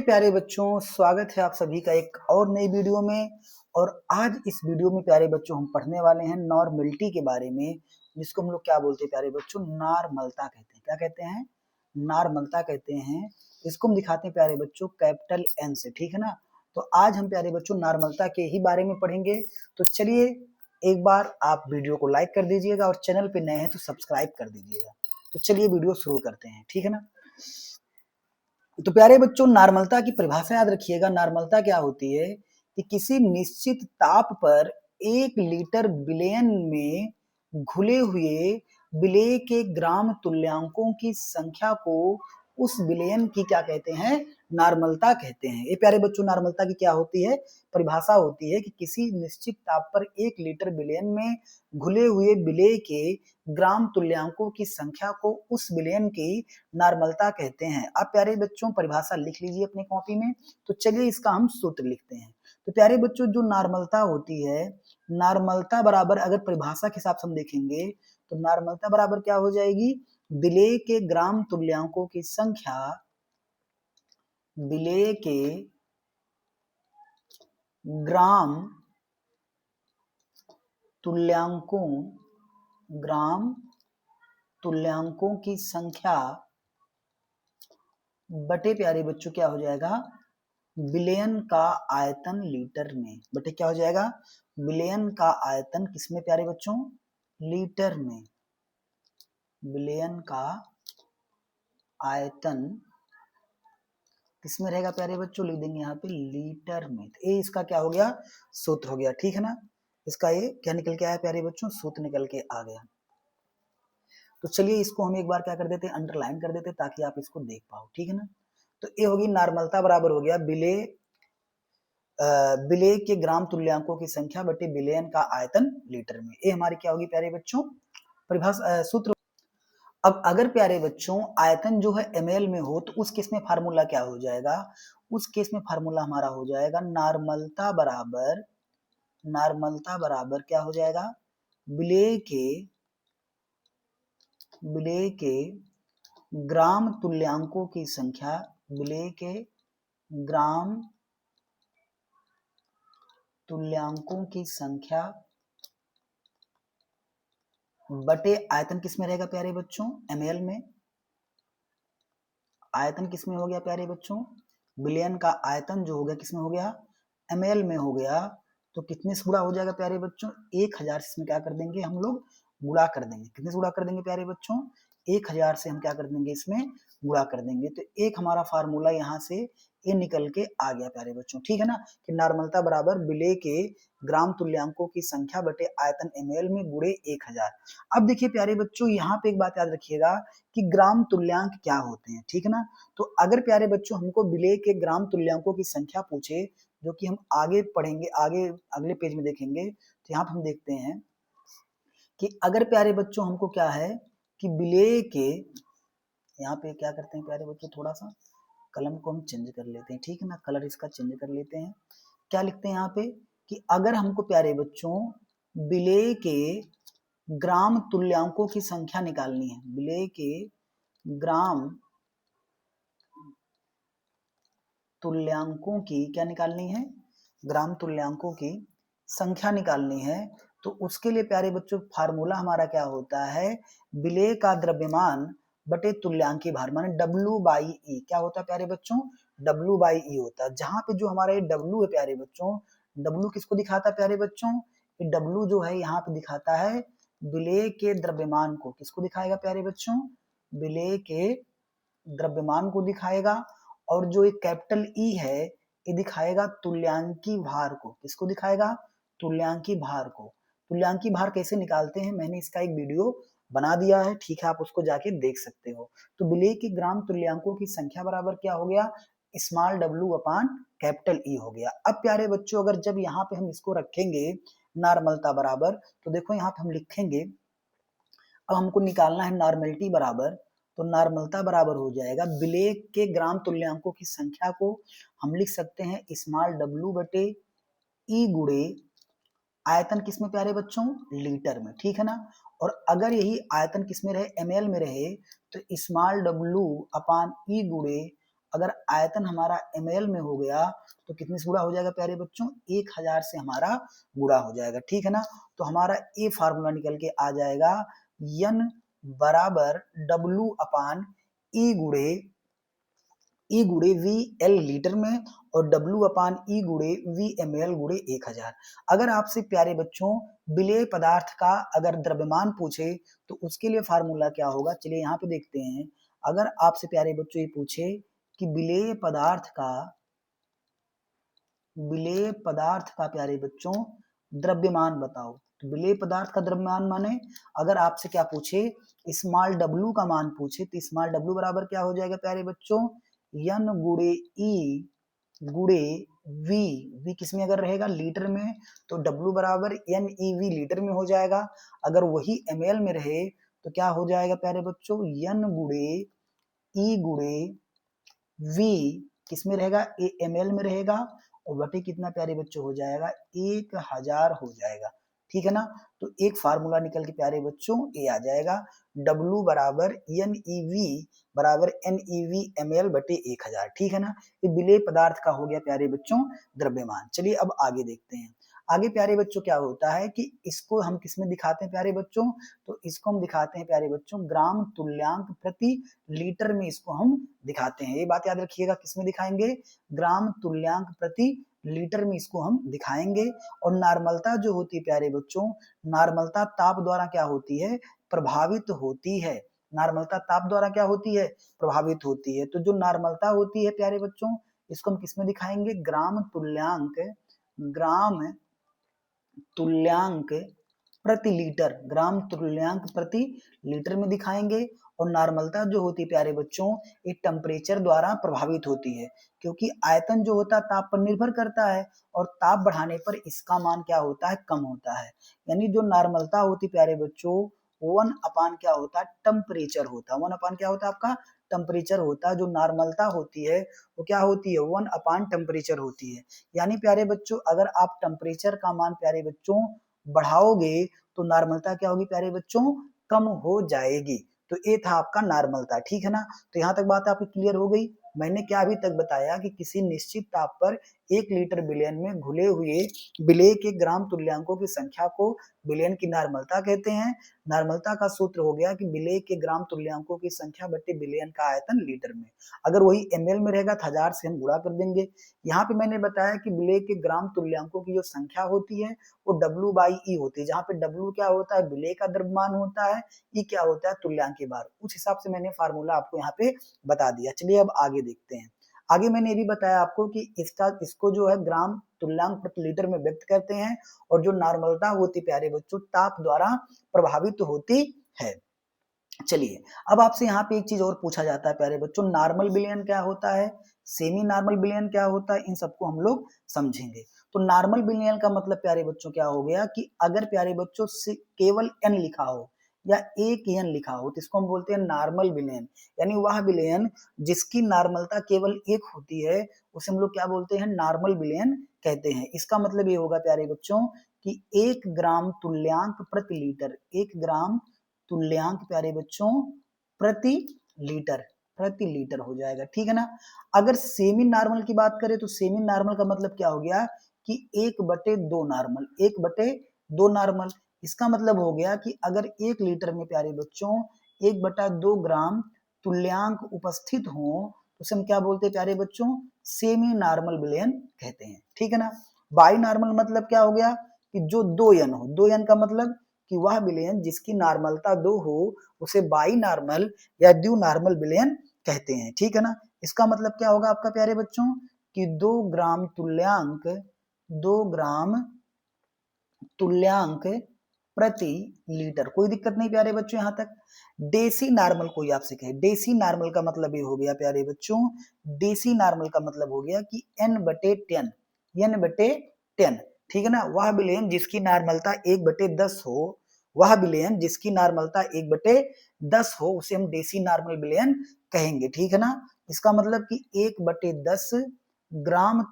प्यारे बच्चों, स्वागत है आप सभी का एक और नई वीडियो में। और आज इस वीडियो में प्यारे बच्चों हम पढ़ने वाले हैं नॉर्मलिटी के बारे में, जिसको हम लोग क्या बोलते हैं प्यारे बच्चों, नॉर्मलता कहते हैं। क्या कहते हैं? नॉर्मलता कहते हैं। इसको हम दिखाते हैं प्यारे बच्चों कैपिटल एन से, ठीक है ना। तो आज हम प्यारे बच्चों नॉर्मलता के ही बारे में पढ़ेंगे। तो चलिए एक बार आप वीडियो को लाइक कर दीजिएगा और चैनल पे नए हैं तो सब्सक्राइब कर दीजिएगा। तो चलिए वीडियो शुरू करते हैं, ठीक है ना। तो प्यारे बच्चों, नॉर्मलता की परिभाषा याद रखिएगा। नॉर्मलता क्या होती है कि किसी निश्चित ताप पर 1 लीटर विलयन में घुले हुए विलेय के ग्राम तुल्यांकों की संख्या को उस विलयन की क्या कहते हैं? नॉर्मलता कहते हैं। ये प्यारे बच्चों नॉर्मलता की क्या होती है? परिभाषा होती है कि किसी निश्चित ताप पर 1 लीटर विलयन में घुले हुए विलेय के ग्राम तुल्यांकों की संख्या को उस विलयन की नॉर्मलता कहते हैं। आप प्यारे बच्चों परिभाषा लिख लीजिए अपनी कॉपी में। तो चलिए इसका हम सूत्र लिखते हैं। तो प्यारे बच्चों जो नॉर्मलता होती है, नॉर्मलता बराबर अगर परिभाषा के हिसाब से हम देखेंगे तो नॉर्मलता बराबर क्या हो जाएगी? विलेय के ग्राम तुल्यांकों की संख्या, विलेय के ग्राम तुल्यांकों, ग्राम तुल्यांकों की संख्या बटे प्यारे बच्चों क्या हो जाएगा? विलयन का आयतन लीटर में। बटे क्या हो जाएगा? विलयन का आयतन किसमें प्यारे बच्चों? लीटर में। विलयन का आयतन किसमें रहेगा प्यारे बच्चों? लिख देंगे यहाँ पे लीटर में। तो ये इसका क्या हो गया? सूत्र हो गया, ठीक है ना। इसका ये क्या निकल के आया प्यारे बच्चों? सूत्र निकल के आ गया। तो चलिए इसको हम एक बार क्या कर देते हैं? अंडरलाइन कर देते हैं ताकि आप इसको देख पाओ, ठीक है ना। तो ये होगी नॉर्मलता बराबर हो गया विलेय के ग्राम तुल्यांकों की संख्या बटे विलयन का आयतन लीटर में। ये हमारी क्या होगी प्यारे बच्चों? परिभाषा सूत्र। अब अगर प्यारे बच्चों आयतन जो है ml में हो तो उस केस में फार्मूला क्या हो जाएगा? उस केस में फार्मूला हमारा हो जाएगा नॉर्मलता बराबर क्या हो जाएगा? विलेय के ग्राम तुल्यांकों की संख्या, विलेय के ग्राम तुल्यांकों की संख्या बटे आयतन किसमें रहेगा प्यारे बच्चों? ml में। आयतन किसमें हो गया प्यारे बच्चों? विलयन का आयतन जो हो गया किसमें हो गया? ml में हो गया। तो कितने से गुणा हो जाएगा प्यारे बच्चों? 1000 से इसमें क्या कर देंगे हम लोग? गुणा कर देंगे। कितने से गुणा कर देंगे प्यारे बच्चों? 1000 से हम क्या कर देंगे? इसमें गुणा कर देंगे। तो एक हमारा फार्मूला यहाँ से ये निकल के आ गया प्यारे बच्चों, ठीक है ना, कि नॉर्मलता बराबर विलेय के ग्राम तुल्यांकों की संख्या बटे आयतन ml में गुणे 1000। अब देखिए प्यारे बच्चों यहाँ पे एक बात याद रखिएगा कि ग्राम तुल्यांक क्या होते हैं, ठीक है ना। तो अगर प्यारे बच्चों हमको विलेय के ग्राम तुल्यांकों की संख्या पूछे, जो कि हम आगे पढ़ेंगे, आगे अगले पेज में देखेंगे, तो यहाँ पे हम देखते हैं कि अगर प्यारे बच्चों हमको क्या है कि विलेय के, यहाँ पे क्या करते हैं प्यारे बच्चों, थोड़ा सा कलम को हम चेंज कर लेते हैं, ठीक है ना, कलर इसका चेंज कर लेते हैं। क्या लिखते हैं यहाँ पे कि अगर हमको प्यारे बच्चों विलेय के ग्राम तुल्यांकों की संख्या निकालनी है, विलेय के ग्राम तुल्यांकों की क्या निकालनी है? ग्राम तुल्यांकों की संख्या निकालनी है। तो उसके लिए प्यारे बच्चों फार्मूला हमारा क्या होता है? विलेय का द्रव्यमान बटे तुल्यांकी भार, माने W/E। क्या होता है प्यारे बच्चों? W/E होता है। जहां पे जो हमारा ये W है प्यारे बच्चों, W किसको दिखाता है प्यारे बच्चों? ये W जो है यहाँ पे दिखाता है विलेय के द्रव्यमान को। किसको दिखाएगा प्यारे बच्चों? विलेय के द्रव्यमान को दिखाएगा। और जो एक कैपिटल ई है ये दिखाएगा तुल्यांकी भार को। किसको दिखाएगा? तुल्यांकी भार को। तुल्यांकी भार कैसे निकालते हैं मैंने इसका एक वीडियो बना दिया है, ठीक है, आप उसको जाके देख सकते हो। तो विलेय के ग्राम तुल्यांकों की संख्या बराबर क्या हो गया? स्मॉल w अपान कैपिटल ई हो गया। अब प्यारे बच्चों अगर जब यहाँ पे हम इसको रखेंगे नॉर्मलता बराबर, तो देखो यहाँ पे हम लिखेंगे, अब हमको निकालना है नॉर्मलिटी बराबर। तो नॉर्मलता बराबर हो जाएगा विलेय के ग्राम तुल्यांकों की संख्या को हम लिख सकते हैं स्मॉल w बटे ई गुणे आयतन किसमें प्यारे बच्चों? लीटर में, ठीक है ना। और अगर यही आयतन किसमें रहे? ml में रहे, तो स्मॉल w अपान ई गुणे अगर आयतन हमारा ml में हो गया तो कितने से गुणा हो जाएगा प्यारे बच्चों, 1000 से हमारा गुणा हो जाएगा, ठीक है ना। तो हमारा ये फार्मूला निकल के आ जाएगा n बराबर W अपान ई गुड़े वी एल लीटर में और W अपान ई गुड़े वी एम एल गुड़े 1000। अगर आपसे प्यारे बच्चों विलेय पदार्थ का अगर द्रव्यमान पूछे तो उसके लिए फार्मूला क्या होगा, चलिए यहाँ पे देखते हैं। अगर आपसे प्यारे बच्चों ये पूछे कि विलेय पदार्थ का प्यारे बच्चों द्रव्यमान बताओ, तो विलेय पदार्थ का द्रव्यमान माने अगर आपसे क्या पूछे, स्मॉल w का मान पूछे तो स्मॉल w बराबर क्या हो जाएगा प्यारे बच्चों, n गुड़े ई गुड़े वी किस में अगर रहेगा लीटर में तो W बराबर NeV लीटर में हो जाएगा। अगर वही ml में रहे तो क्या हो जाएगा प्यारे बच्चों, n गुड़े ई गुड़े वी किस में रहेगा, ml में रहेगा और बटे कितना प्यारे बच्चों हो जाएगा, 1000 हो जाएगा, ठीक है ना। तो एक फार्मूला निकल के प्यारे बच्चों ये आ जाएगा, W बराबर NeV बराबर NeV ml बटे 1000, ठीक है ना। ये विलेय पदार्थ का हो गया प्यारे बच्चों द्रव्यमान। चलिए अब आगे देखते हैं। आगे प्यारे बच्चों क्या होता है कि इसको हम किस में दिखाते हैं प्यारे बच्चों, तो इसको हम दिखाते हैं प्यारे बच्चों ग्राम तुल्यांक प्रति लीटर में इसको हम दिखाते हैं। ये बात याद रखिएगा, किस में दिखाएंगे, ग्राम तुल्यांक प्रति लीटर में इसको हम दिखाएंगे। और नार्मलता जो होती है प्यारे बच्चों, नार्मलता ताप द्वारा क्या होती है, प्रभावित होती है। नार्मलता ताप द्वारा क्या होती है, प्रभावित होती है। तो जो नार्मलता होती है प्यारे बच्चों, इसको हम किस में दिखाएंगे, ग्राम तुल्यांक प्रति लीटर, ग्राम तुल्यांक प्रति लीटर में दिखाएंगे। और नार्मलता जो होती है प्यारे बच्चों, ये टेम्परेचर द्वारा प्रभावित होती है, क्योंकि आयतन जो होता है ताप पर निर्भर करता है और ताप बढ़ाने पर इसका मान क्या होता है, कम होता है। यानी जो नार्मलता होती है प्यारे बच्चों, 1 अपान क्या होता है, टेम्परेचर होता है। 1 अपान क्या होता है आपका, टेम्परेचर होता है। जो नार्मलता होती है वो क्या होती है, 1 अपान टेम्परेचर होती है। यानी प्यारे बच्चों अगर आप टेम्परेचर का मान प्यारे बच्चों बढ़ाओगे तो नार्मलता क्या होगी प्यारे बच्चों, कम हो जाएगी। तो ये था आपका नार्मलता, ठीक है ना। तो यहाँ तक बात आपकी क्लियर हो गई। मैंने क्या अभी तक बताया कि किसी निश्चित ताप पर 1 लीटर विलयन में घुले हुए विलेय के ग्राम तुल्यांकों की संख्या को विलयन की नार्मलता कहते हैं। नार्मलता का सूत्र हो गया कि विलेय के ग्राम तुल्यांकों की संख्या बटे विलयन का आयतन लीटर में। अगर वही ml में रहेगा तो 1000 से हम गुणा कर देंगे। यहाँ पे मैंने बताया कि विलेय के ग्राम तुल्यांकों की जो संख्या होती है वो W बाई E होती है, जहाँ पे W क्या होता है, विलेय का द्रव्यमान होता है, E क्या होता है, तुल्यांक के भार। उस हिसाब से मैंने फार्मूला आपको यहाँ पे बता दिया। चलिए अब आगे देखते हैं। आगे मैंने ये भी बताया आपको कि इसको जो है ग्राम तुल्यांक प्रति लीटर में व्यक्त करते हैं और जो नॉर्मलता होती प्यारे बच्चों ताप द्वारा प्रभावित होती है। चलिए अब आपसे यहाँ पे एक चीज और पूछा जाता है प्यारे बच्चों, नॉर्मल विलयन क्या होता है, सेमी नॉर्मल विलयन क्या होता है, इन सबको हम लोग समझेंगे। तो नॉर्मल विलयन का मतलब प्यारे बच्चों क्या हो गया कि अगर प्यारे बच्चों से केवल n लिखा हो या एक n लिखा हो तो इसको हम बोलते हैं नॉर्मल विलयन। यानी वह विलयन जिसकी नॉर्मलता केवल 1 होती है उसे हम लोग क्या बोलते हैं, नॉर्मल विलयन कहते हैं। इसका मतलब ये होगा प्यारे बच्चों कि 1 ग्राम तुल्यांक प्रति लीटर, 1 ग्राम तुल्यांक प्यारे बच्चों प्रति लीटर हो जाएगा, ठीक है ना। अगर सेमी नॉर्मल की बात करें तो सेमी नॉर्मल का मतलब क्या हो गया कि 1/2 नॉर्मल, 1/2 नॉर्मल। इसका मतलब हो गया कि अगर 1 लीटर में प्यारे बच्चों 1/2 ग्राम तुल्यांक उपस्थित हो तो उसे हम क्या बोलते हैं प्यारे बच्चों, सेमी नॉर्मल विलयन कहते हैं, ठीक है ना। बाई नॉर्मल मतलब क्या हो गया कि जो 2n हो, 2n का मतलब कि वह विलयन जिसकी नॉर्मलता 2 हो उसे बाई नॉर्मल या ड्यू नॉर्मल विलयन कहते हैं, ठीक है ना। इसका मतलब क्या होगा आपका प्यारे बच्चों कि 2 ग्राम तुल्यांक प्रति लीटर, कोई दिक्कत नहीं प्यारे बच्चों यहाँ तक। देसी नॉर्मल कोई आपसे कहे, देसी नॉर्मल का मतलब ये हो गया प्यारे बच्चों, देसी नॉर्मल का मतलब हो गया कि n/10, ठीक है ना। वह विलयन जिसकी नॉर्मलता 1/10 हो, वह विलयन जिसकी नॉर्मलता 1/10 हो उसे हम देसी नॉर्मल विलयन कहेंगे, ठीक है ना। इसका मतलब कि 1/10 ग्राम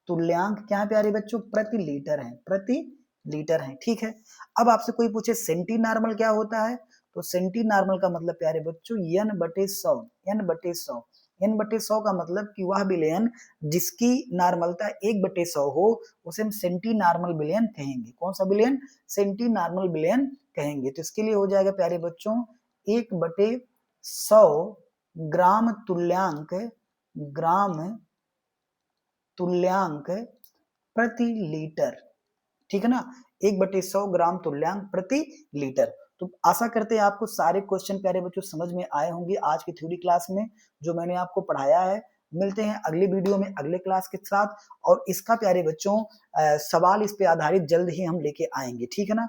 तुल्यांक क्या है प्यारे बच्चों, प्रति लीटर है, ठीक है। अब आपसे कोई पूछे सेंटी नॉर्मल क्या होता है तो सेंटी नॉर्मल का मतलब प्यारे बच्चों n/100, n/100, n/100 का मतलब कि वह विलयन जिसकी नॉर्मलता 1/100 हो उसे हम सेंटी नॉर्मल विलयन कहेंगे। कौन सा विलयन? सेंटी नॉर्मल विलयन कहेंगे। तो इसके लिए हो जाएगा प्यारे बच्चों 1/100 ग्राम तुल्यांक प्रति लीटर। ठीक है ना, 1/100 ग्राम तुल्यांक प्रति लीटर। तो आशा करते हैं आपको सारे क्वेश्चन प्यारे बच्चों समझ में आए होंगे आज की थ्योरी क्लास में जो मैंने आपको पढ़ाया है। मिलते हैं अगले वीडियो में अगले क्लास के साथ, और इसका प्यारे बच्चों सवाल इस पे आधारित जल्द ही हम लेके आएंगे। ठीक है ना।